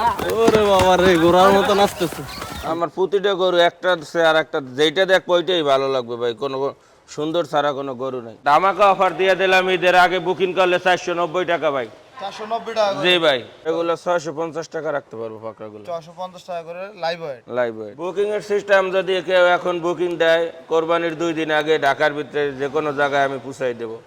ওরে বাবা রে, ঘোড়ার মতো নাচতেছে। আমার প্রতিটা গরু একটা আর একটা যেইটা দেখ ওইটাই ভালো লাগবে ভাই। কোনো সুন্দর ছাড়া কোনো গরু নাই। ধামাকা অফার দিয়ে দিলাম ঈদের আগে বুকিং করলে 490 টাকা ভাই। 490 টাকা করে? জি ভাই, এগুলো 650 টাকা রাখতে পারবো পাকড়াগুলো। 450 টাকা করে live weight. Live weight booking এর সিস্টেম যদি কেউ এখন বুকিং দেয় কোরবানির 2 দিন আগে ঢাকার ভিতরে যে কোনো জায়গায় আমি পৌঁছাই দেবো।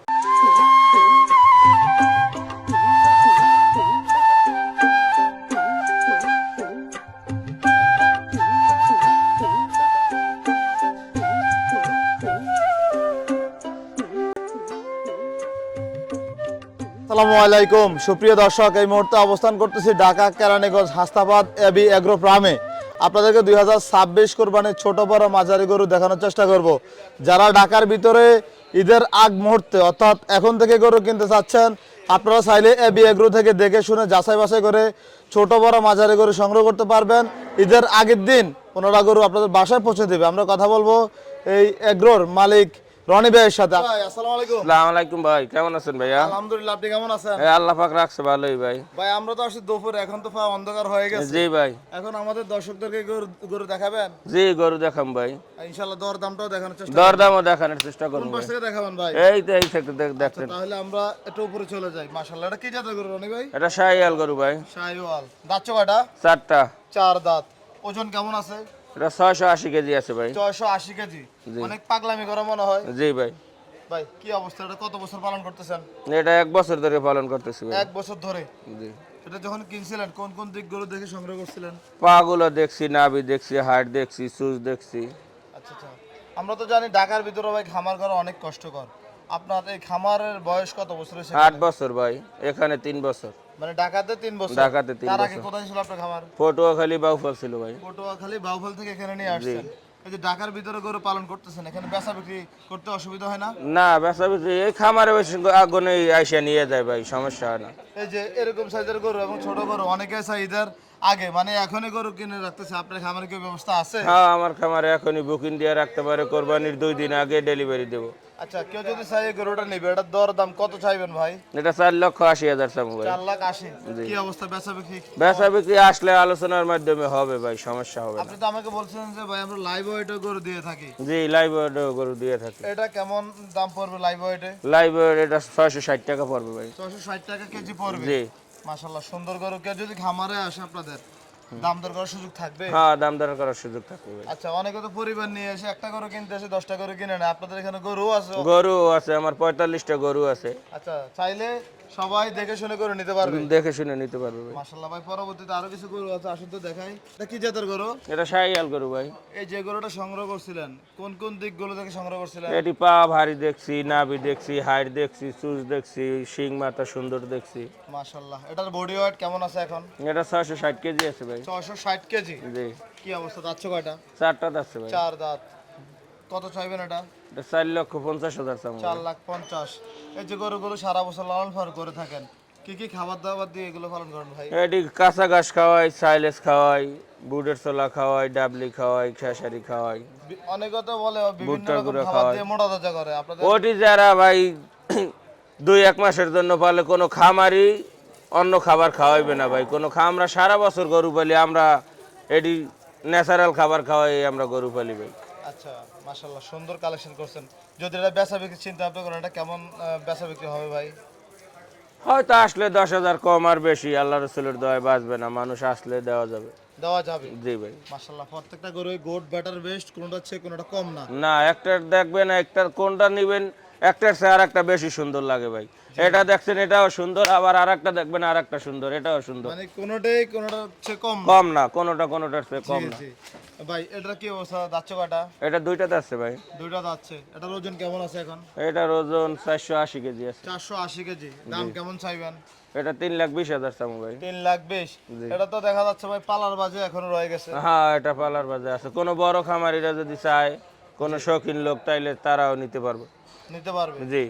আসসালামু আলাইকুম সুপ্রিয় দর্শক, এই মুহূর্তে অবস্থান করতেছি ঢাকা কেরানীগঞ্জ হাস্তাবাদ এবি এগ্রো ফার্মে। আপনাদেরকে 2026 কোরবানির ছোট বড় মাঝারি গরু দেখানোর চেষ্টা করব। যারা ঢাকার ভিতরে ঈদের আগ মুহূর্তে অর্থাৎ এখন থেকে গরু কিনতে চাচ্ছেন, আপনারা চাইলে এবি এগ্রো থেকে দেখে শুনে যাচাই বাছাই করে ছোট বড় মাঝারি গরু সংগ্রহ করতে পারবেন। ঈদের আগের দিন 15টা গরু আপনাদের বাসায় পৌঁছে দেবে। আমরা কথা বলবো এই এগ্রোর মালিক রনি ভাইয়ের সাথে। ভাই আসসালামু আলাইকুম। আসসালামু আলাইকুম ভাই, কেমন আছেন ভাইয়া? আলহামদুলিল্লাহ, আপনি কেমন আছেন? আল্লাহ পাক রাখছে ভালোই ভাই। ভাই আমরা তো আসছি দুপুর, এখন তো প্রায় অন্ধকার হয়ে গেছে। জি ভাই। এখন আমাদের দর্শকদেরকে গরু দেখাবেন? জি গরু দেখাম ভাই, ইনশাআল্লাহ দর দামটাও দেখানোর চেষ্টা দরদামও দেখানোর চেষ্টা করুন। কোন পাশ থেকে দেখাবেন ভাই? এই তো এই থেকে দেখতেন। তাহলে আমরা একটু উপরে চলে যাই। মাশাআল্লাহ, এটা কি জাতের গরু রনি ভাই? এটা শাহিয়াল গরু ভাই। শাহিওয়াল। দাঁত কয়টা? 4টা। 4 দাঁত। ওজন কেমন আছে? এটা 680 কেজি আছে ভাই। 680 কেজি। অনেক পাগলামি করা মনে হয়। জি ভাই। ভাই কি অবস্থা, এটা কত বছর পালন করতেছেন? এটা 1 বছর ধরে পালন করতেছি ভাই। 1 বছর ধরে? জি। এটা যখন কিনছিলেন কোন কোন দিক গরু দেখে সংগ্রহ করছিলেন? পাগুলো দেখছি, নাভি দেখছি, হাড় দেখছি, সুজ দেখছি। আচ্ছা আচ্ছা। আমরা তো জানি ঢাকার ভিতরে ভাই খামার করা অনেক কষ্টকর। আপনার এই খামারের বয়স কত বছর হয়েছে? 8 বছর ভাই, এখানে 3 বছর। মানে ঢাকাতে 3 বছর? ঢাকাতে 3 তার আগে বছর। কোথায় ছিল আপনার খামার? পটুয়াখালী বাউফল ছিল ভাই। পটুয়াখালী বাউফল থেকে এখানে নিয়ে আসছেন। এই যে ঢাকার ভিতরে গরু পালন করতেছেন, এখানে বেচা বিক্রি করতে অসুবিধা হয় না? না বেচা বিক্রি এই খামারে বেশি আগুনে আইসা নিয়ে যায় ভাই, সমস্যা হয় না। এই যে এরকম সাইজের গরু এবং ছোট গরু অনেকে চাই ঈদের আগে, মানে এখনই গরু কিনে রাখতেছে। আপনার খামারে কি ব্যবস্থা আছে? হ্যাঁ আমার খামারে এখনই বুকিং দিয়ে রাখতে পারে, কোরবানির 2 দিন আগে ডেলিভারি দেবো। আচ্ছা, কেউ যদি চাই এই গরুটা নেবে, এটার দর দাম কত চাইবেন ভাই? এটা 4,80,000 চাবো ভাই। 4,80,000। কি অবস্থা বেচা বিক্রি? বেচা বিক্রি আসলে আলোচনার মাধ্যমে হবে ভাই, সমস্যা হবে না। আপনি তো আমাকে বলছিলেন যে ভাই আমরা লাইভ ওয়েটে গরু দিয়ে থাকি। জি লাইভ গরু দিয়ে থাকি। এটা কেমন দাম পড়বে লাইভ ওয়েটে? লাইভ এটা 660 টাকা পড়বে ভাই। 660 টাকা কেজি পড়বে? জি। মাশাআল্লাহ, সুন্দর গরু। কেউ যদি খামারে আসে আপনাদের, দাম দর করার সুযোগ থাকবে? হ্যাঁ দাম দর করার সুযোগ থাকবে ভাই। আচ্ছা, অনেকে তো পরিবার নিয়ে এসে একটা গরু কিনতে এসে 10টা গরু কিনে নেয়। আপনাদের এখানে গরু আছে? গরু আছে আমার 45টা গরু আছে। আচ্ছা, চাইলে সবাই দেখে শুনে গরু নিতে পারবে? দেখে শুনে নিতে পারবে ভাই। মাশাআল্লাহ ভাই, পরবর্তীতে আরো কিছু গরু আছে, আসুন তো দেখাই। এটা কি জাতের গরু? এটা শাহিয়াল গরু ভাই। এই যে গরুটা সংগ্রহ করছিলেন, কোন কোন দিকগুলো দেখে সংগ্রহ করছিলেন? এটি পা ভারী দেখছি, নাভি দেখছি, হাড় দেখছি, চুজ দেখছি, শিং মাথা সুন্দর দেখছি। মাশাআল্লাহ, এটার বডি ওয়েট কেমন আছে এখন? এটা 660 কেজি আছে ভাই। 660 কেজি? জি। কি অবস্থা, দাঁতছো কয়টা? 4টা আছে ভাই। 4 দাঁত। কত চাইবেন এটা? এটা 4,50,000 চাবো। 4,50,000। এই যে গরুগুলো সারা বছর লালন পালন করে থাকেন, কি কি খাবার দাবার দিয়ে এগুলো পালন করেন ভাই? এটি কাঁচা ঘাস খাওয়াই, সাইলেজ খাওয়াই, বুটের ছোলা খাওয়াই, ডাবলি খাওয়াই, খেসারি খাওয়াই। অনেকে তো বলে বিভিন্ন ভুট্টার রকম গুঁড়ো খাবার খাওয়াই। দিয়ে মোটা তাজা করে। আপনাদের ওটি যারা ভাই 2-1 মাসের জন্য পালে কোনো খামারই অন্য খাবার খাওয়াইবে না ভাই। কোনো আমরা সারা বছর গরু পালি, আমরা এটি ন্যাচারাল খাবার খাওয়াই আমরা গরু পালি ভাই। আচ্ছা, মাশাআল্লাহ সুন্দর কালেকশন করছেন। যদি এটা বেচা বিক্রি চিন্তা ভাবনা করেন, এটা কেমন বেচা বিক্রি হবে ভাই? হয়তো আসলে 10,000 কম আর বেশি আল্লাহ রসুলের দয়ায় বাঁচবে না, মানুষ আসলে দেওয়া যাবে। দেওয়া যাবে? জি ভাই। মাশাআল্লাহ, প্রত্যেকটা গরু গোট বেটার বেস্ট, কোনটা হচ্ছে কোনটা কম না? না একটার দেখবেন, একটার কোনটা নিবেন একটার চেয়ে আর একটা বেশি সুন্দর লাগে ভাই। এটা দেখছেন এটাও সুন্দর, আবার আর একটা দেখবেন আর একটা সুন্দর, এটাও সুন্দর। মানে কোনটাই কোনটা হচ্ছে কম না? কম না, কোনোটার চেয়ে কম না। জি। ভাই এটার কি অবস্থা, দাঁতছো কয়টা? এটা 2টাতে আছে ভাই। দুইটা দাঁতছে। এটার ওজন কেমন আছে এখন? এটার ওজন 480 কেজি আছে। 480 কেজি। দাম কেমন চাইবেন? এটা 3,20,000 চামু ভাই। 3,20,000? এটা তো দেখা যাচ্ছে ভাই পালার বাজে এখনো রয়ে গেছে। হ্যাঁ এটা পালার বাজে আছে, কোনো বড় খামারিরা যদি চায়, কোনো শৌখিন লোক তাইলে তারাও নিতে পারবে। নিতে পারবে? জি।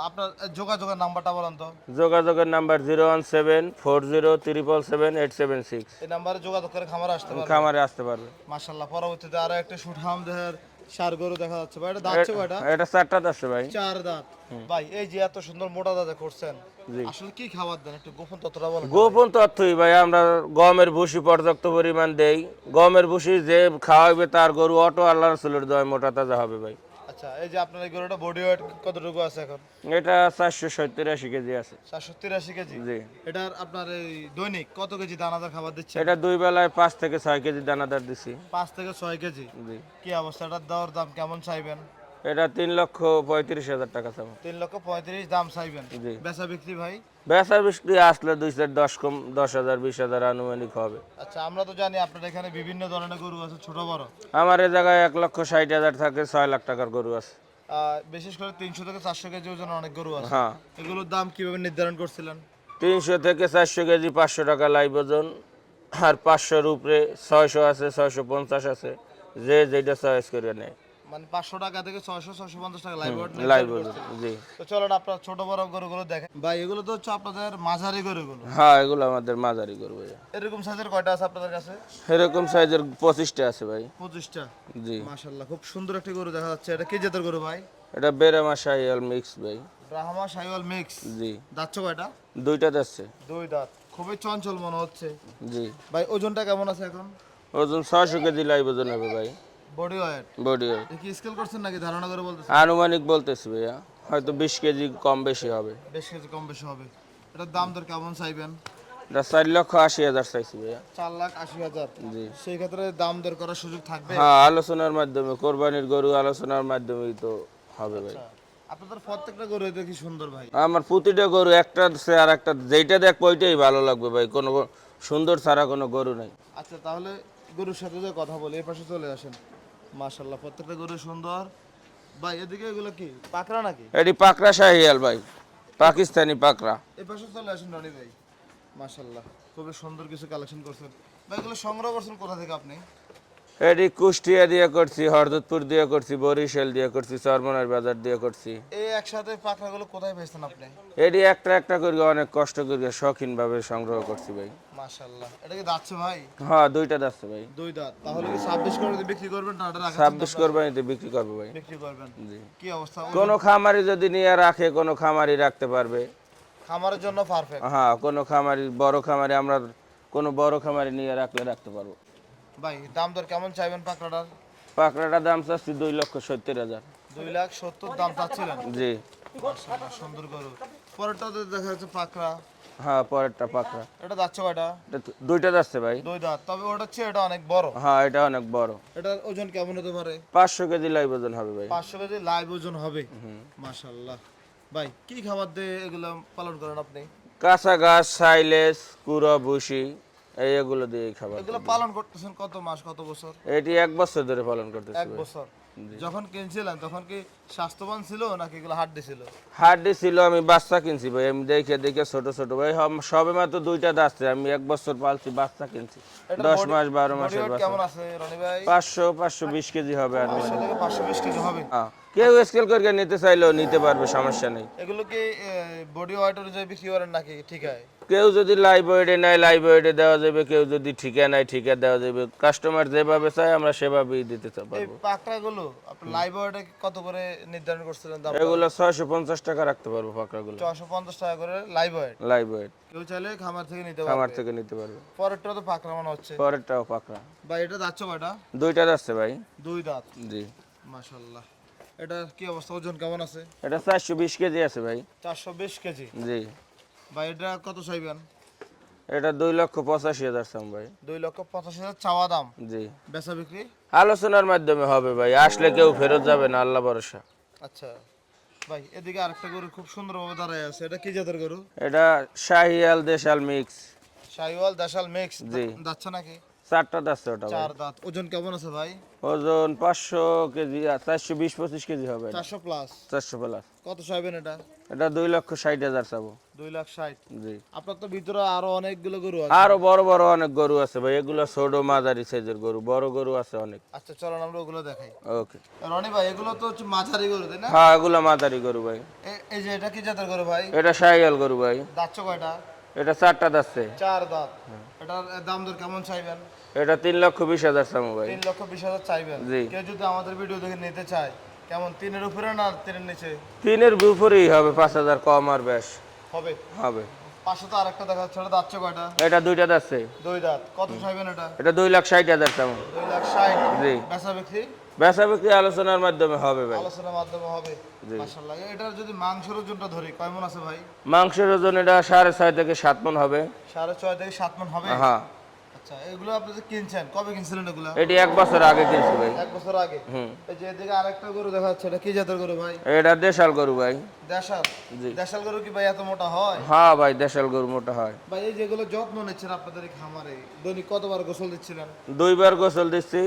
আপনার যোগাযোগের নাম্বারটা বলেন তো। যোগাযোগের নাম্বার 01740777876। এই নাম্বারে যোগাযোগ করে খামারে আসতে পারবে? খামারে আসতে পারবে। মাশাআল্লাহ, পরবর্তীতে আরো একটা সুঠাম দেহের সার গরু দেখা যাচ্ছে ভাই, এটা দাঁতছে কয়টা? এটা 4টা আছে ভাই। 4 দাঁত। ভাই এই যে এত সুন্দর মোটা দাঁতে করছেন, জি। আসলে কি খাবার দেন একটু গোপন তথ্যটা বলেন। গোপন তথ্যই ভাই, আমরা গমের ভুসি পর্যাপ্ত পরিমাণ দেই। গমের ভুসি যে খাওয়াবে তার গরু অটো আল্লাহ রাসূলের দয় মোটা তাজা হবে ভাই। আচ্ছা, এই যে আপনার এই গরুটা বডি ওয়েট কতটুকু আছে এখন? এটা 470-80 কেজি আছে। 483 কেজি। জি। এটার আপনার এই দৈনিক কত কেজি দানাদার খাবার দিচ্ছে? এটা 2 বেলায় 5 থেকে 6 কেজি দানাদার দিছি। 5 থেকে 6 কেজি। জি। কি অবস্থা, এটার দেওয়ার দাম কেমন চাইবেন? এটা 3,35,000 টাকা চাবো। 3,35,000 দাম চাইবেন। জি। বেচা বিক্রি ভাই? বেচা বিক্রি আসলে 2-10 কম 10,000 20,000 আনুমানিক হবে। আচ্ছা, আমরা তো জানি আপনার এখানে বিভিন্ন ধরনের গরু আছে, ছোট বড়। আমার এই জায়গায় 1,60,000 থাকে, 6 লাখ টাকার গরু আছে। বিশেষ করে 300 থেকে 400 কেজি ওজন অনেক গরু আছে। হ্যাঁ, এগুলোর দাম কিভাবে নির্ধারণ করছিলেন? 300 থেকে 400 কেজি 500 টাকা লাইভ ওজন, আর 500-র উপরে 600 আছে, 650 আছে, যে যেটা চয়েস করে নেয়। মানে 500 টাকা থেকে 600-650 টাকা লাইভ ওয়েট লাইভ ওজন, জি। তো চলেন আপনার ছোট বড় গরুগুলো দেখেন ভাই। এগুলো তো হচ্ছে আপনাদের মাঝারি গরুগুলো। হ্যাঁ, এগুলো আমাদের মাঝারি গরু ভাই। এরকম সাইজের কয়টা আছে আপনাদের কাছে? এরকম সাইজের 25টা আছে ভাই। 25টা। জি। মাশাআল্লাহ, খুব সুন্দর একটা গরু দেখা যাচ্ছে। এটা কি জাতের গরু ভাই? এটা বেরামা শাহিওয়াল মিক্স ভাই। ব্রাহ্মা শাহিওয়াল মিক্স। জি। দাঁত কয়টা? 2টা যাচ্ছে। 2 দাঁত। খুবই চঞ্চল মনে হচ্ছে। জি। ভাই ওজনটা কেমন আছে এখন? ওজন 600 কেজি লাইভ ওজন হবে ভাই। বডি ওয়েট বডি কি স্কেল করছেন নাকি ধারণা করে বলতেছেন? আনুমানিক বলতেছি ভাইয়া, হয়তো 20 কেজি কম বেশি হবে। বেশ কেজি কম বেশি হবে। এটার দাম দর কেমন চাইবেন? এটা 4,80,000 চাইছি ভাইয়া। 4,80,000। জি। সেই ক্ষেত্রে দাম দর করার সুযোগ থাকবে? হ্যাঁ, আলোচনার মাধ্যমে, কোরবানির গরু আলোচনার মাধ্যমেই তো হবে ভাই। আপনাদের প্রত্যেকটা গরু এটা কি সুন্দর ভাই। আমার প্রতিটা গরু একটা সে আর একটা, যেইটা দেখ ওইটাই ভালো লাগবে ভাই, কোনো সুন্দর ছাড়া কোনো গরু নাই। আচ্ছা, তাহলে গরুর সাথে যে কথা বলি, এই পাশে চলে আসেন। মাশাআল্লাহ, প্রত্যেকটা গরু সুন্দর। ভাই এদিকে এগুলো কি পাকড়া নাকি? এটি পাকড়া শাহিয়াল ভাই, পাকিস্তানি পাকড়া। এই পাশে চলে আসেন রনি ভাই। মাশাআল্লাহ, খুবই সুন্দর কিছু কালেকশন করছেন ভাই। এগুলো সংগ্রহ করছেন কোথা থেকে আপনি? এটি কুষ্টিয়া দিয়ে করছি, হরদতপুর দিয়ে করছি, বরিশাল দিয়ে করছি, চরমনার বাজার দিয়ে করছি। এই একসাথে পাকড়াগুলো কোথায় পেয়েছেন আপনি? এটি একটা একটা করে অনেক কষ্ট করে শৌখিন ভাবে সংগ্রহ করছি ভাই। মাশাআল্লাহ, এটা কি দাচ্ছে ভাই? হ্যাঁ, 2টা যাচ্ছে ভাই। 2 দাঁত। তাহলে কি 26 করে বিক্রি করবেন না এটা রাখার 26 কোরবানিতে বিক্রি করবো ভাই। বিক্রি করবেন? জি। কি অবস্থা? কোনো খামারি যদি নিয়ে রাখে, কোনো খামারি রাখতে পারবে। খামারের জন্য পারফেক্ট। হ্যাঁ, কোনো খামারি, বড় খামারি, আমরা কোনো বড় খামারি নিয়ে রাখলে রাখতে পারবো। ভাই দাম দর কেমন চাইবেন পাকড়াটার? পাকড়াটার দাম চাচ্ছি 2,70,000। 2,70,000 দাম চাচ্ছিলেন? জি। মাশাআল্লাহ, সুন্দর গরু। পরেরটা তো দেখা যাচ্ছে পাকড়া। হ্যাঁ, পরেরটা পাকড়া। এটা যাচ্ছে কয়টা? এটা 2টা যাচ্ছে ভাই। 2 দাঁত। তবে ওটা হচ্ছে এটা অনেক বড়। হ্যাঁ, এটা অনেক বড়। এটার ওজন কেমন হতে পারে? 500 কেজি লাইভ ওজন হবে ভাই। 500 কেজি লাইভ ওজন হবে। মাশাআল্লাহ। ভাই কি খাবার দিয়ে এগুলো পালন করেন আপনি? কাঁচা ঘাস, সাইলেজ, কুড়ো, ভুসি, এগুলো দিয়ে খাবার। এগুলো পালন করতেছেন কত মাস, কত বছর? এটি 1 বছর ধরে পালন করতেছি 1 ভাই। বছর। যখন কিনছিলেন তখন কি স্বাস্থ্যবান ছিল নাকি এগুলো হাট দিছিল? হাড্ডি ছিল, আমি বাচ্চা কিনছি ভাই, আমি দেখে দেখে ছোট ছোট ভাই, সবে মাত্র 2টা দাঁতছে, আমি 1 বছর পালছি, বাচ্চা কিনছি। 10 মাস 12 মাসের বাচ্চা। কেমন আছে রনি ভাই? 500-520 কেজি হবে আর 500 থেকে 520 কেজি হবে। হ্যাঁ, কেউ স্কেল করে নিতে চাইলেও নিতে পারবে, সমস্যা নেই। এগুলো কি বডি ওয়েট অনুযায়ী বিক্রি করেন নাকি ঠিক আছে? কেউ যদি লাইভ ওয়েটে নেয় লাইভ ওয়েটে দেওয়া যাবে, কেউ যদি ঠিকা নেয় ঠিকা দেওয়া যাবে। কাস্টমার যেভাবে চায় আমরা সেভাবেই দিতে এই পারবো। পাকড়াগুলো আপনি লাইভ ওয়েটে কত করে নির্ধারণ করছিলেন দাম? এগুলো 650 টাকা রাখতে পারবো পাকড়াগুলো। 450 টাকা করে লাইভ ওয়েট। লাইভ ওয়েট কেউ চাইলে খামার থেকে নিতে খামার পারবে। থেকে নিতে পারবে। পরেরটা তো পাকড়া মনে হচ্ছে। পরেরটাও পাকড়া। ভাই এটা যাচ্ছে কয়টা? 2টা যাচ্ছে ভাই। 2 দাঁত। জি। মাশাআল্লাহ। এটা কি অবস্থা, ওজন কেমন আছে? এটা 420 কেজি আছে ভাই। 420 কেজি। জি। ভাই এটা কত চাইবেন? এটা 2,85,000 চাম ভাই। 2,85,000 চাওয়া দাম। জি। বেচা বিক্রি? আলোচনার মাধ্যমে হবে ভাই, আসলে কেউ ফেরত যাবে না, আল্লাহ ভরসা। আচ্ছা ভাই, এদিকে আরেকটা গরু খুব সুন্দরভাবে দাঁড়ায় আছে। এটা কি জাতের গরু? এটা শাহিয়াল দেশাল মিক্স। শাহিওয়াল দেশাল মিক্স। জি। যাচ্ছে নাকি? 4টা যাচ্ছে ওটা ভাই। 4 দাঁত। ওজন কেমন আছে ভাই? ওজন 500 কেজি, 420-25 কেজি হবে এটা। 400 প্লাস। 400 প্লাস। কত চাইবেন এটা? এটা 2,60,000 চাবো। 2,60,000। জি। আপনার তো ভিতরে আরো অনেকগুলো গরু আছে। আরো বড় বড় অনেক গরু আছে ভাই, এগুলো ছোট মাঝারি সাইজের গরু, বড় গরু আছে অনেক। আচ্ছা চলেন আমরা ওগুলো দেখাই। ওকে। রনি ভাই এগুলো তো হচ্ছে মাঝারি গরু তাই না? হ্যাঁ, এগুলো মাঝারি গরু ভাই। এই যে এটা কি জাতের গরু ভাই? এটা শাহিয়াল গরু ভাই। দাঁতছো কয়টা? এটা 4টা যাচ্ছে। 4 দাঁত। এটার দাম দর কেমন চাইবেন? এটা 3,20,000 চামু ভাই। 3,20,000 চাইবেন। জি। কেউ যদি আমাদের ভিডিও দেখে নিতে চায় কেমন 3 এর উপরে না 3 এর নিচে? 3-এর উপরেই হবে, 5,000 কম আর বেশ হবে। হবে। পাশে তো আরেকটা দেখা যাচ্ছে, এটা দাঁতছে কয়টা? এটা 2টা যাচ্ছে। 2 দাঁত। কত চাইবেন এটা? এটা 2,60,000 চামু। 2,60,000। জি। বেচা বিক্রি? বেচা বিক্রি আলোচনার মাধ্যমে হবে ভাই। আলোচনার মাধ্যমে হবে। জি। মাশাআল্লাহ। এটার যদি মাংসের ওজনটা ধরি কয় মণ আছে ভাই? মাংসের ওজন এটা 6.5 থেকে 7 মণ হবে। 6.5 থেকে 7 মণ হবে? হ্যাঁ। আচ্ছা, এগুলো আপনি যে কিনছেন কবে কিনছিলেন এগুলো? এটি 1 বছর আগে কিনছি ভাই। 1 বছর আগে। হুম। এই যে এদিকে আরেকটা গরু দেখা যাচ্ছে, এটা কি জাতের গরু ভাই? এটা দেশাল গরু ভাই। দেশাল? জি। দেশাল গরু কি ভাই এত মোটা হয়? হ্যাঁ ভাই, দেশাল গরু মোটা হয়। ভাই এই যেগুলো যত্ন নিচ্ছেন আপনাদের এই খামারে, দৈনিক কতবার গোসল দিচ্ছিলেন? 2বার গোসল দিচ্ছি,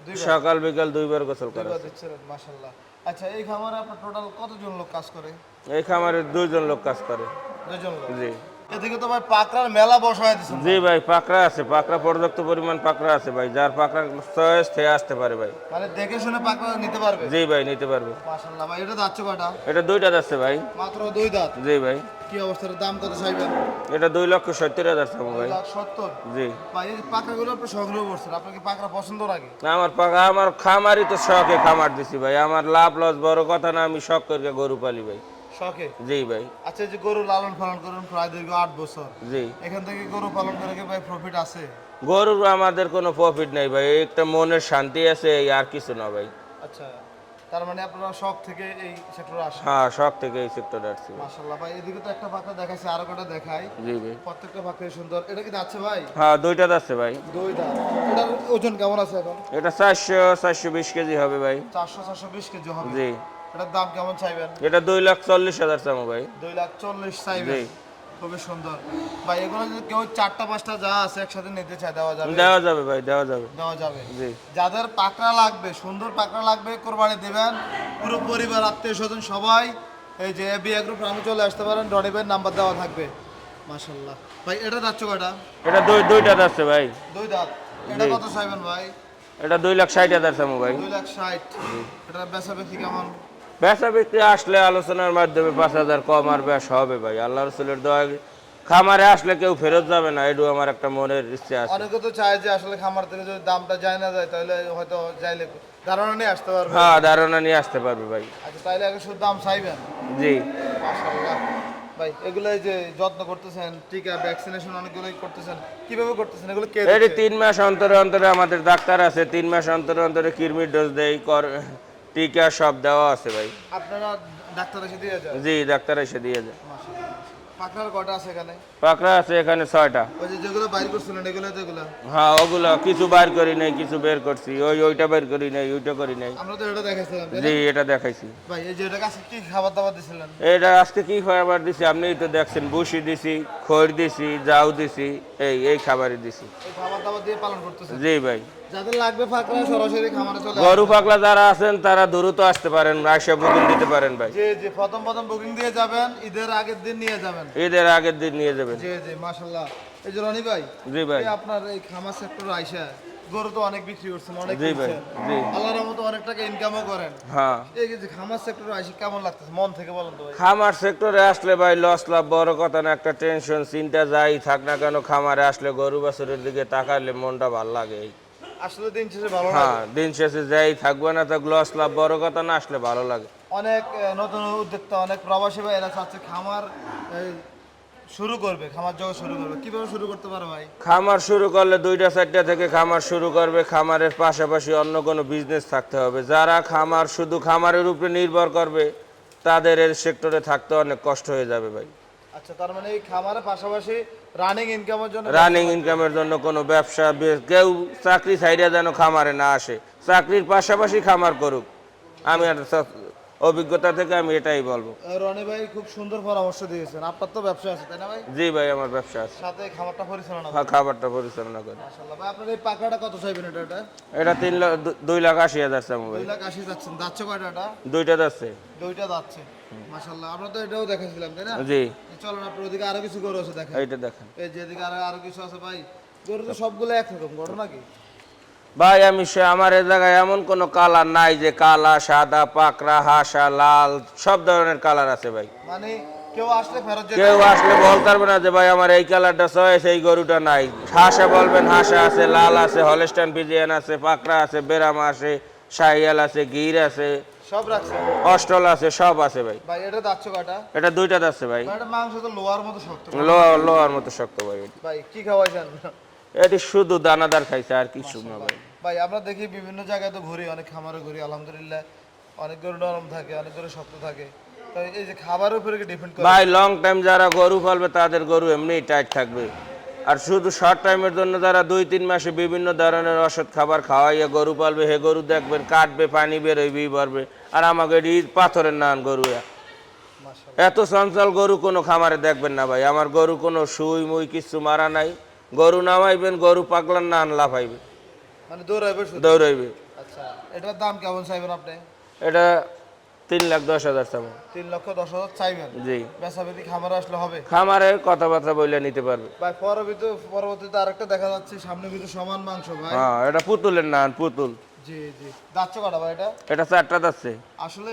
2 বার। সকাল বিকাল 2বার গোসল করা। 2 বার দিচ্ছিলেন, মাশাআল্লাহ। আচ্ছা, এই খামারে আপনার টোটাল কতজন লোক কাজ করে? এই খামারে 2 জন লোক কাজ করে। 2 জন লোক। জি। এদিকে তো ভাই পাকড়ার মেলা বসায় দিচ্ছেন। জি ভাই, পাকড়া আছে, পাকড়া পর্যাপ্ত পরিমাণ পাকড়া আছে ভাই, যার পাকড়া চয়েস থেকে আসতে পারে ভাই। মানে দেখে শুনে পাকড়া নিতে পারবে? জি ভাই, নিতে পারবে। মাশাআল্লাহ ভাই, এটা যাচ্ছে কয়টা? এটা 2টা যাচ্ছে ভাই। মাত্র 2 দাঁত। জি ভাই। কি অবস্থার দাম কত চাইবেন? এটা 2,70,000 চামু ভাই। 2,70,000। জি। ভাই এই পাকড়াগুলো আপনি সংগ্রহ করছেন, আপনার কি পাকড়া পছন্দ লাগে? আমার পাকা, আমার খামারই তো শখে খামার দিছি ভাই, আমার লাভ লস বড় কথা না, আমি শখ করে গরু পালি ভাই। শখে? জি ভাই। আচ্ছা, এই যে গরু লালন পালন করেন প্রায় দীর্ঘ 8 বছর, জি। এখান থেকে গরু পালন করে কি ভাই প্রফিট আছে? গরুর আমাদের কোনো প্রফিট নেই ভাই, একটা মনের শান্তি আছে, এই আর কিছু না ভাই। আচ্ছা, তার মানে আপনারা শখ থেকে এই সেক্টরে আসেন? হ্যাঁ, শখ থেকে এই সেক্টরে আসছি ভাই। মাশাআল্লাহ ভাই, এদিকে তো একটা পাকড়া দেখাইছে, আরো কটা দেখাই। জি ভাই। প্রত্যেকটা পাকড়াই সুন্দর। এটা কি যাচ্ছে ভাই? হ্যাঁ, 2টা যাচ্ছে ভাই। 2 দাঁত। এটার ওজন কেমন আছে এখন? এটা 400-420 কেজি হবে ভাই। 400-420 কেজি হবে। জি। এটার দাম কেমন চাইবেন? এটা 2,40,000 চামু ভাই। 2,40,000 চাইবেন। জি। খুবই সুন্দর ভাই। এগুলো যদি কেউ 4টা-5টা যা আছে একসাথে নিতে চায় দেওয়া যাবে? দেওয়া যাবে ভাই, দেওয়া যাবে। দেওয়া যাবে। জি। যাদের পাকড়া লাগবে, সুন্দর পাকড়া লাগবে, কোরবানি দিবেন, পুরো পরিবার আত্মীয় স্বজন সবাই এই যে এবি এগ্রো ফার্মে চলে আসতে পারেন, রনি ভাইয়ের নাম্বার দেওয়া থাকবে। মাশাআল্লাহ ভাই, এটা যাচ্ছে কয়টা? এটা 2টা যাচ্ছে ভাই। 2 দাঁত। এটা জি। কত চাইবেন ভাই? এটা 2,60,000 চামু ভাই। 2,60,000। এটা বেচা বিক্রি কেমন? বেচা বিক্রি আসলে আলোচনার মাধ্যমে 5,000 কম আর বেশ হবে ভাই, আল্লাহ রসুলের দোয়া। খামারে আসলে কেউ ফেরত যাবে না, এটু আমার একটা মনের ইচ্ছে আছে। অনেকে তো চায় যে আসলে খামার থেকে যদি দামটা যায় না যায় তাহলে হয়তো যাইলে ধারণা নিয়ে আসতে পারবে। হ্যাঁ, ধারণা নিয়ে আসতে পারবে ভাই। আচ্ছা, তাইলে আগে শুধু দাম চাইবেন? জি। মাশাআল্লাহ ভাই, এগুলো এই যে যত্ন করতেছেন, টিকা ভ্যাকসিনেশন অনেকগুলোই করতেছেন, কিভাবে করতেছেন এগুলো? কে এটি দিচ্ছে? 3 মাস অন্তরে অন্তরে আমাদের ডাক্তার আছে, 3 মাস অন্তরে অন্তরে কৃমির ডোজ দেয়, টিকা সব দেওয়া আছে ভাই। আপনারা ডাক্তার এসে দিয়ে যায়? জি, ডাক্তার এসে দিয়ে যায়। মাশাআল্লাহ। পাকড়ার কয়টা আছে এখানে? পাকড়া আছে এখানে 6টা। ওই যে যেগুলো বাইর করছিলেন এগুলো তো এগুলো? হ্যাঁ, ওগুলো কিছু বাইর করি নাই, কিছু বের করছি, ওইটা বের করি নাই, ওইটা করি নাই। আমরা তো এটা দেখাইছিলাম, তাই না? জি, এটা দেখাইছি ভাই এই যে এটা কাছে কি খাবার দাবার দিছিলেন? এটা আজকে কি খাবার দিছি আপনিই তো দেখছেন, ভুসি দিছি, খড় দিছি, জাউ দিছি, এই খাবারই দিছি। এই খাবার দাবার দিয়ে পালন করতেছেন? জি ভাই। যাদের লাগবে পাকড়া সরাসরি খামারে চলে গরু আসবেন। পাগলা যারা আছেন তারা দ্রুত আসতে পারেন, আসে বুকিং দিতে পারেন ভাই। জি জি, প্রথম বুকিং দিয়ে যাবেন, ঈদের আগের দিন নিয়ে যাবেন। ঈদের আগের দিন নিয়ে যাবেন। জি জি, মাশাআল্লাহ। এই যে রনি ভাই, জি ভাই। এই আপনার এই খামার সেক্টরে আইসা গরু তো অনেক বিক্রি করছেন, অনেক জি ভাই, কিনছেন, জি। আল্লাহর রহমতে অনেক টাকা ইনকামও করেন। হ্যাঁ, এই যে খামার সেক্টরে আইসা কেমন লাগতেছে মন থেকে বলেন তো ভাই? খামার সেক্টরে আসলে ভাই লস লাভ বড় কথা না, একটা টেনশন চিন্তা যাই থাক না কেন, খামারে আসলে গরু বাছুরের দিকে তাকালে মনটা ভালো লাগে। আসলে দিন শেষে ভালো হ্যাঁ, লাগে। দিন শেষে যাই থাকবে না থাক, লস লাভ বড় কথা না, আসলে ভালো লাগে। অনেক নতুন উদ্যোক্তা, অনেক প্রবাসী ভাই এরা চাচ্ছে খামার শুরু করবে, খামার জগৎ শুরু করবে, কিভাবে শুরু করতে পারে ভাই? খামার শুরু করলে 2টা-4টা থেকে খামার শুরু করবে, খামারের পাশাপাশি অন্য কোনো বিজনেস থাকতে হবে। যারা খামার শুধু খামারের উপরে নির্ভর করবে তাদের এই সেক্টরে থাকতে অনেক কষ্ট হয়ে যাবে ভাই। আচ্ছা, তার মানে এই খামারের পাশাপাশি রানিং ইনকামের জন্য রানিং ইনকামের জন্য কোনো ব্যবসা, কেউ চাকরি ছাইড়া যেন খামারে না আসে, চাকরির পাশাপাশি খামার করুক। আমি আর অভিজ্ঞতা থেকে আমি এটাই বলবো। রনি ভাই খুব সুন্দর পরামর্শ দিয়েছেন। আপনার তো ব্যবসা আছে তাই না ভাই? জি ভাই, আমার ব্যবসা আছে, সাথে খামারটা পরিচালনা করেন। খাবারটা পরিচালনা করি। মাশাআল্লাহ ভাই, আপনার এই পাকড়াটা কত চাইবেন এটা? এটা 2,80,000 চামু ভাই। 2,80,000 যাচ্ছেন। যাচ্ছে কয়টা এটা? 2টা যাচ্ছে। 2টা যাচ্ছে। মাশাআল্লাহ, আমরা তো এটাও দেখাইছিলাম তাই না? জি। চলুন আপনার ওদিকে আরো কিছু গরু আছে দেখেন। এইটা দেখেন এই যে এদিকে আরো কিছু আছে ভাই। গরু তো সবগুলো একরকম, ঘটনা কি? ভাই, আমার এ জায়গায় এমন কোনো কালার নাই যে কালা, সাদা, পাকড়া, হাসা, লাল, সব ধরনের কালার আছে ভাই। মানে কেউ আসলে ফেরত যেতে কেউ আসলে বলতে পারবে না যে ভাই আমার এই কালারটা চয়েস, এই গরুটা নাই। হাঁসা বলবেন হাঁসা আছে, লাল আছে, হলস্টাইন ফ্রিজিয়ান আছে, পাকড়া আছে, বেরামা আছে, শাহিয়াল আছে, গির আছে, সব রাখছে অস্টল আছে, সব আছে ভাই। ভাই। এটা দাচ্ছে কয়টা? এটা দুইটা যাচ্ছে ভাই। ভাই, এটা মাংস তো লোয়ার মতো শক্ত লোহার মতো শক্ত ভাই। ভাই। কি খাওয়াইছেন? এটি শুধু দানাদার খাইছে, আর কিছু না ভাই। ভাই আমরা দেখি বিভিন্ন জায়গায় তো ঘুরি, অনেক খামারে ঘুরি, আলহামদুলিল্লাহ অনেক গরু নরম থাকে, অনেক গরু শক্ত থাকে। তো এই যে খাবারের উপরে কি ডিপেন্ড করে? ভাই লং টাইম যারা গরু পালবে তাদের গরু এমনি টাইট থাকবে, আর শুধু শর্ট টাইমের জন্য যারা 2-3 মাসে বিভিন্ন ধরনের ওষুধ খাবার খাওয়াইয়া গরু পালবে, হে গরু দেখবেন কাটবে, পানি বেরোইবেই পারবে। আর আমাকে এটি পাথরের নান গরু, এত চঞ্চল গরু কোনো খামারে দেখবেন না ভাই। আমার গরু কোনো সুই মুই কিছু মারা নাই। গরু নামাইবেন, গরু পাগলার নান লাফাইবে, মানে দৌড়াইবে শুধু? দৌড়াইবে। আচ্ছা, এটার দাম কেমন চাইবেন আপনি? এটা 3,10,000 চামো। 3,10,000 চাইবেন? জি। বেচাবেচি খামারে আসলে হবে? খামারে কথাবার্তা বলে নিতে পারবে ভাই। পরবর্তীতে আরেকটা দেখা যাচ্ছে, সামনে ভিতরে সমান মাংস ভাই। হ্যাঁ, এটা পুতুলের নান, পুতুল। জি জি। দাচ্ছে কটা ভাই এটা? এটা 4টা যাচ্ছে। আসলে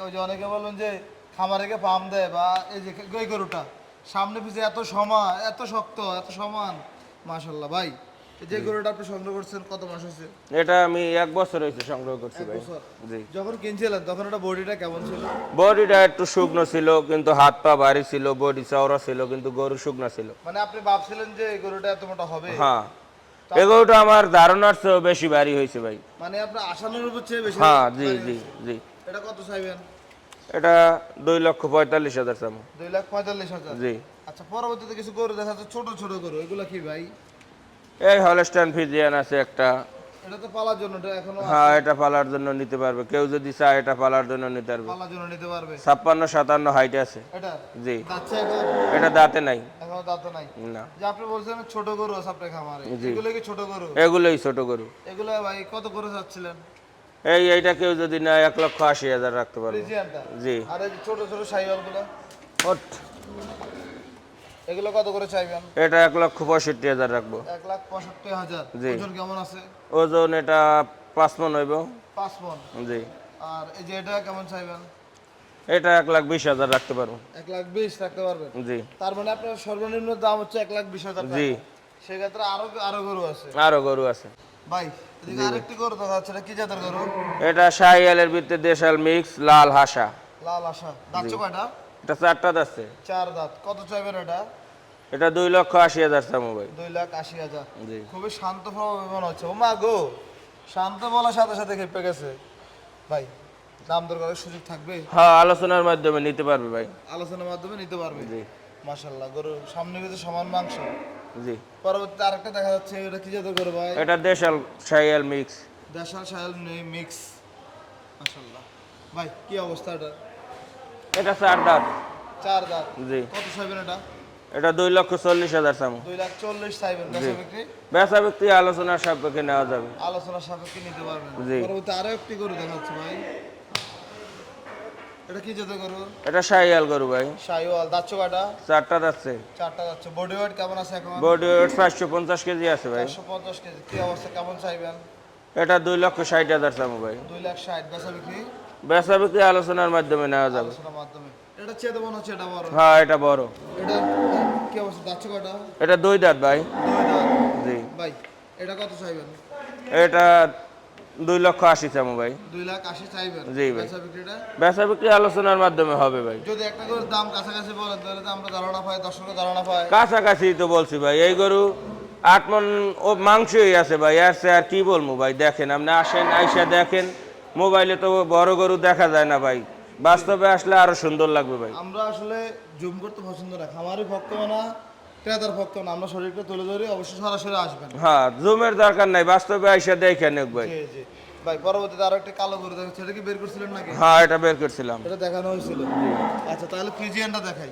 ওই যে অনেকে বললেন যে খামারে গিয়ে পাম দেয়, বা এই যে এই গরুটা সামনে পিছিয়ে এত সমান, এত শক্ত, এত সমান, মাশাআল্লাহ ভাই। এই যে গরুটা আপনি সংগ্রহ করছেন কত মাস হয়েছে? এটা আমি 1 বছর হয়েছে সংগ্রহ করছি ভাই। জি। যখন কিনছিলেন তখন এটা বডিটা কেমন ছিল? বডিটা একটু শুকনো ছিল, কিন্তু হাত পা ভারী ছিল, বডি চওড়া ছিল, কিন্তু গরু শুকনো ছিল। মানে আপনি ভাবছিলেন যে এই গরুটা এত মোটা হবে? হ্যাঁ, এই গরুটা আমার ধারণার চেয়েও বেশি ভারী হয়েছে ভাই। মানে আপনার আশানুরূপ উপর চেয়ে বেশি? হ্যাঁ, জি জি জি। এটা কত চাইবেন? এটা 2,45,000 চামো। 2,45,000? জি। আচ্ছা, পরবর্তীতে কিছু গরু দেখা যাচ্ছে ছোট ছোট গরু, এগুলা কি ভাই? এই হলস্টাইন ফ্রিজিয়ান আছে একটা। এটা তো পালার জন্য, এটা এখনো হ্যাঁ, এটা পালার জন্য নিতে পারবে, কেউ যদি চায় এটা পালার জন্য নিতে পারবে। পালার জন্য নিতে পারবে? 56-57 হাইট আছে। এটা জি। দাচ্ছে এখন? এটা দাঁতে নাই। এখনো দাঁত নাই? না। যে আপনি বলছেন ছোট গরু আছে আপনার খামারে, এগুলো কি ছোট গরু? এগুলোই ছোট গরু। এগুলো ভাই কত করে যাচ্ছিলেন? এইটা কেউ যদি নেয় 1,80,000 রাখতে পারবে। ফ্রিজিয়ানটা? জি। আর এই যে ছোট ছোট শাহিওয়ালগুলো, ওট। এগুলো কত করে চাইবেন? এটা 1,65,000 রাখবো। 1,65,000? জি। ওজন কেমন আছে? ওজন এটা 5 মণ হইব। 5 মণ? জি। আর এই যে এটা কেমন চাইবেন? এটা 1,20,000 রাখতে পারবো। 1,20,000 রাখতে পারবেন? জি। তার মানে আপনার সর্বনিম্ন দাম হচ্ছে 1,20,000 টাকা। জি। সেক্ষেত্রে আরো গরু আছে? আরো গরু আছে ভাই। এদিকে আরেকটি গরু দেখা যাচ্ছে, এটা কি জাতের গরু? এটা শাহিয়ালের ভিতরে দেশাল মিক্স লাল হাসা। লাল আশা? দাঁত কয়টা? এটা 4টা যাচ্ছে। 4 দাঁত। কত চাইবেন এটা? এটা 2,80,000 চামো ভাই। 2,80,000? জি। খুবই শান্ত স্বভাবের মনে হচ্ছে। ও মা গো, শান্ত বলার সাথে সাথে খেপে গেছে ভাই। দাম দর করার সুযোগ থাকবে? হ্যাঁ, আলোচনার মাধ্যমে নিতে পারবে ভাই। আলোচনার মাধ্যমে নিতে পারবে? জি। মাশাআল্লাহ, গরু সামনে ভিতরে সমান মাংস। জি। পরবর্তীতে আরেকটা দেখা যাচ্ছে, এটা কি জাতের গরু ভাই? এটা দেশাল শাহিয়াল মিক্স। দেশাল শাহিওয়াল মিক্স। মাশাআল্লাহ ভাই, কি অবস্থা এটা? এটা 4 দাঁত। 4 দাঁত? জি। কত চাইবেন এটা? এটা 2,40,000 চামো। 2,40,000 চাইবেন? বেচা বিক্রি? বেচা বিক্রি আলোচনার সাপেক্ষে নেওয়া যাবে। আলোচনার সাপেক্ষে নিতে পারবেন? জি। পরবর্তী আরো একটি গরু দেখাচ্ছে ভাই। এটা কি জাতের গরু? এটা শাহিয়াল গরু ভাই। শাহিওয়াল? দাঁত কয়টা? 4টা যাচ্ছে। 4টা যাচ্ছে। বডি ওয়েট কেমন আছে এখন? বডি ওয়েট 450 কেজি আছে ভাই। 450 কেজি। কি অবস্থা, কেমন চাইবেন? এটা 2,60,000 চামো ভাই। 2,60,000? বেচা বিক্রি? বেচা বিক্রি আলোচনার মাধ্যমে নেওয়া যাবে। আলোচনার মাধ্যমে। এটা চেয়ে মনে হচ্ছে এটা বড়। হ্যাঁ, এটা বড়। এটা কি অবস্থা, দাঁত কয়টা? এটা 2 দাঁত ভাই। 2 দাঁত? জি। ভাই এটা কত চাইবেন? এটা 2,80,000 চামো ভাই। 2,80,000 চাইবেন? জি ভাই। বেচা বিক্রিটা? বেচা বিক্রি আলোচনার মাধ্যমে হবে ভাই। যদি একটা করে দাম কাছাকাছি বলেন তাহলে তো আমরা ধারণা পাই, দর্শকের ধারণা পায়। কাছাকাছি তো বলছি ভাই। এই গরু 8 মণ ও মাংসই আছে ভাই। আর কি বলবো ভাই, দেখেন আপনি আসেন, আইসা দেখেন। মোবাইলে তো বড় গরু দেখা যায় না ভাই, বাস্তবে আসলে আরো সুন্দর লাগবে ভাই। আমরা আসলে জুম করতে পছন্দ না, খামারি ভক্ত না, ক্রেতার ভক্ত না, আমরা শরীরটা তুলে ধরি। অবশ্যই সরাসরি আসবেন। হ্যাঁ, জুমের দরকার নাই, বাস্তবে আইসা দেখে নেক ভাই। জি জি ভাই। পরবর্তীতে আরো একটা কালো গরু দেখাচ্ছে, এটা কি বের করছিলেন নাকি? হ্যাঁ, এটা বের করছিলাম। এটা দেখানো হয়েছিল? আচ্ছা, তাহলে ফ্রিজিয়ানটা দেখাই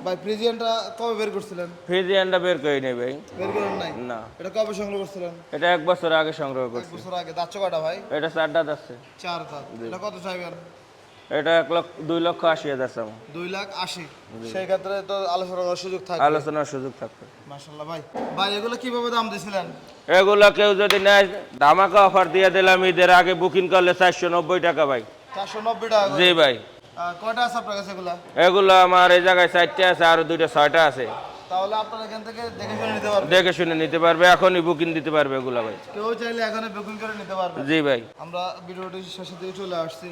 ভাই। ফ্রিজিয়ানটা কবে বের করছিলেন? ফ্রিজিয়ানটা বের করি নাই ভাই। বের করেন নাই? না। এটা কবে সংগ্রহ করছিলেন? এটা 1 বছর আগে সংগ্রহ 1 করছি। বছর আগে। দাঁত কয়টা ভাই? এটা 4 দাঁত আছে। 4 দাঁত। এটা কত চাইবেন? এটা 2,80,000 চামো। 2,80,000? সেই ক্ষেত্রে তো আলোচনা করার সুযোগ থাকবে? আলোচনার সুযোগ থাকবে। মাশাআল্লাহ ভাই। ভাই এগুলো কিভাবে দাম দিছিলেন? এগুলা কেউ যদি নেয়, ধামাকা অফার দিয়ে দিলাম ঈদের আগে বুকিং করলে 490 টাকা ভাই। 490 টাকা? জি ভাই। কয়টা আছে আপনার কাছে এগুলা? এগুলো আমার এই জায়গায় 4টা আছে, আর 2টা 6টা আছে। তাহলে আপনারা এখান থেকে দেখে শুনে নিতে পারবেন। দেখে শুনে নিতে পারবে, এখনই বুকিং দিতে পারবে এগুলা ভাই। কেউ চাইলে এখানে বুকিং করে নিতে পারবে। জি ভাই। আমরা ভিডিওটি শেষের দিকে চলে আসছি।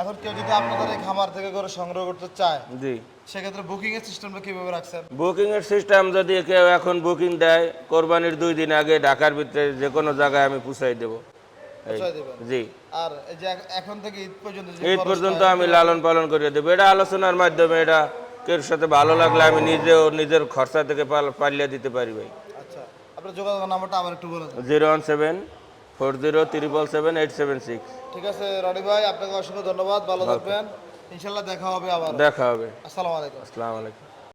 এখন কেউ যদি আপনাদের এই খামার থেকে করে সংগ্রহ করতে চায়, জি, সেক্ষেত্রে বুকিং এর সিস্টেমটা কিভাবে রাখছেন? বুকিং এর সিস্টেম যদি কেউ এখন বুকিং দেয়, কোরবানির 2 দিন আগে ঢাকার ভিতরে যে কোনো জায়গায় আমি পৌঁছাই দেবো। পৌঁছায় দিবেন। জি, আর এই যে এখন থেকে ঈদ পর্যন্ত যে ঈদ খরচটা পর্যন্ত আমি লালন পালন করে দেবো। এটা আলোচনার মাধ্যমে, এটা কেউ সাথে ভালো লাগলে আমি নিজেও নিজের খরচা থেকে পালিয়ে দিতে পারি ভাই। আচ্ছা, আপনার যোগাযোগ নাম্বারটা আবার একটু বলে দেন। 01740777876। ঠিক আছে রনি ভাই, আপনাকে অসংখ্য ধন্যবাদ, ভালো থাকবেন। ইনশাল্লাহ দেখা হবে আবার। দেখা হবে। আসসালামু আলাইকুম। আসসালামু আলাইকুম।